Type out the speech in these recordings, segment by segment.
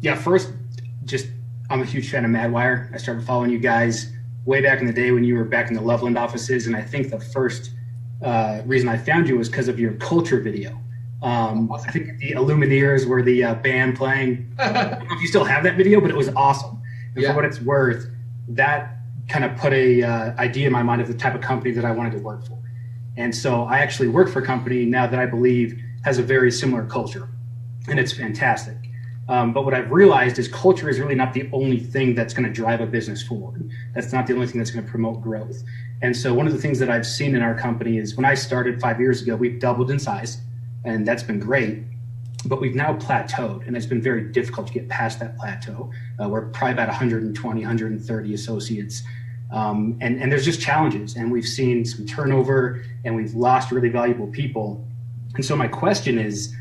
Yeah, first, just I'm a huge fan of Madwire. I started following you guys way back in the day when you were back in the Loveland offices, and I think the first reason I found you was because of your culture video. I think the Illumineers were the band playing. I don't know if you still have that video, but it was awesome. And for what it's worth, that kind of put a idea in my mind of the type of company that I wanted to work for. And so I actually work for a company now that I believe has a very similar culture, and it's fantastic. But what I've realized is culture is really not the only thing that's going to drive a business forward. That's not the only thing that's going to promote growth. And so one of the things that I've seen in our company is when I started 5 years ago, we've doubled in size, and that's been great. But we've now plateaued, and it's been very difficult to get past that plateau. We're probably about 120, 130 associates. And there's just challenges, and we've seen some turnover, and we've lost really valuable people. And so my question is,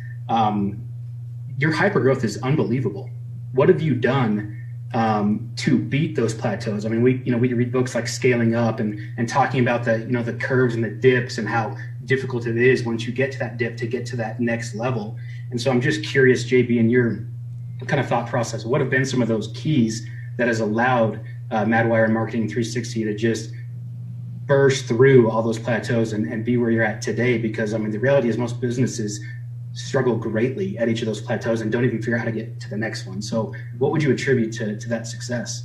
your hypergrowth is unbelievable. What have you done to beat those plateaus? I mean, we read books like Scaling Up and talking about the curves and the dips and how difficult it is once you get to that dip to get to that next level. And so I'm just curious, JB, in your kind of thought process, what have been some of those keys that has allowed Madwire and Marketing 360 to just burst through all those plateaus and be where you're at today? Because I mean, the reality is most businesses struggle greatly at each of those plateaus and don't even figure out how to get to the next one. So what would you attribute to that success?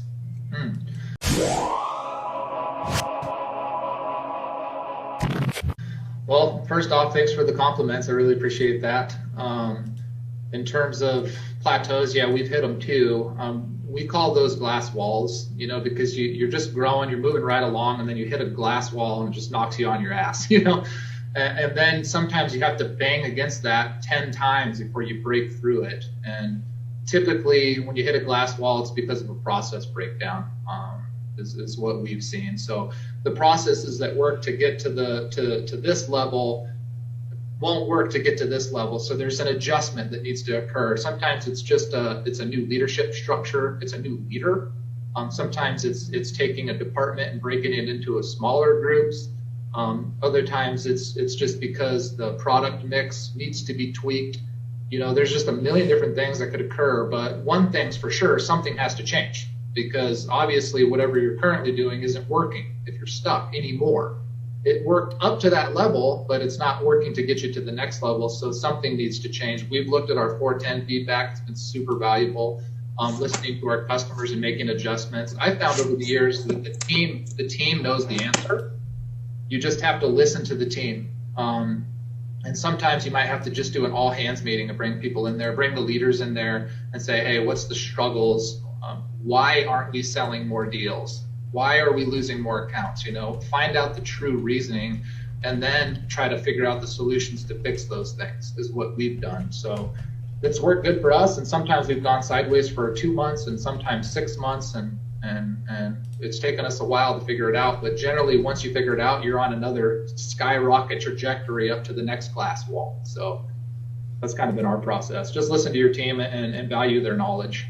Well, first off, thanks for the compliments. I really appreciate that. In terms of plateaus, yeah, we've hit them too. We call those glass walls, because you're just growing, you're moving right along, and then you hit a glass wall and it just knocks you on your ass, And then sometimes you have to bang against that 10 times before you break through it. And typically when you hit a glass wall, it's because of a process breakdown, is what we've seen. So the processes that work to get to this level won't work to get to this level. So there's an adjustment that needs to occur. Sometimes it's just it's a new leadership structure. It's a new leader. Sometimes it's taking a department and breaking it into smaller groups. Other times it's just because the product mix needs to be tweaked. There's just a million different things that could occur, but one thing's for sure, something has to change, because obviously whatever you're currently doing isn't working if you're stuck anymore. It worked up to that level, but it's not working to get you to the next level, so something needs to change. We've looked at our 410 feedback. It's been super valuable. Listening to our customers and making adjustments. I found over the years that the team knows the answer. You just have to listen to the team. And sometimes you might have to just do an all hands meeting and bring people in there, bring the leaders in there and say, hey, what's the struggles? Why aren't we selling more deals? Why are we losing more accounts? Find out the true reasoning and then try to figure out the solutions to fix those things is what we've done. So it's worked good for us. And sometimes we've gone sideways for 2 months and sometimes 6 months. And it's taken us a while to figure it out, but generally once you figure it out, you're on another skyrocket trajectory up to the next glass wall. So that's kind of been our process. Just listen to your team and value their knowledge.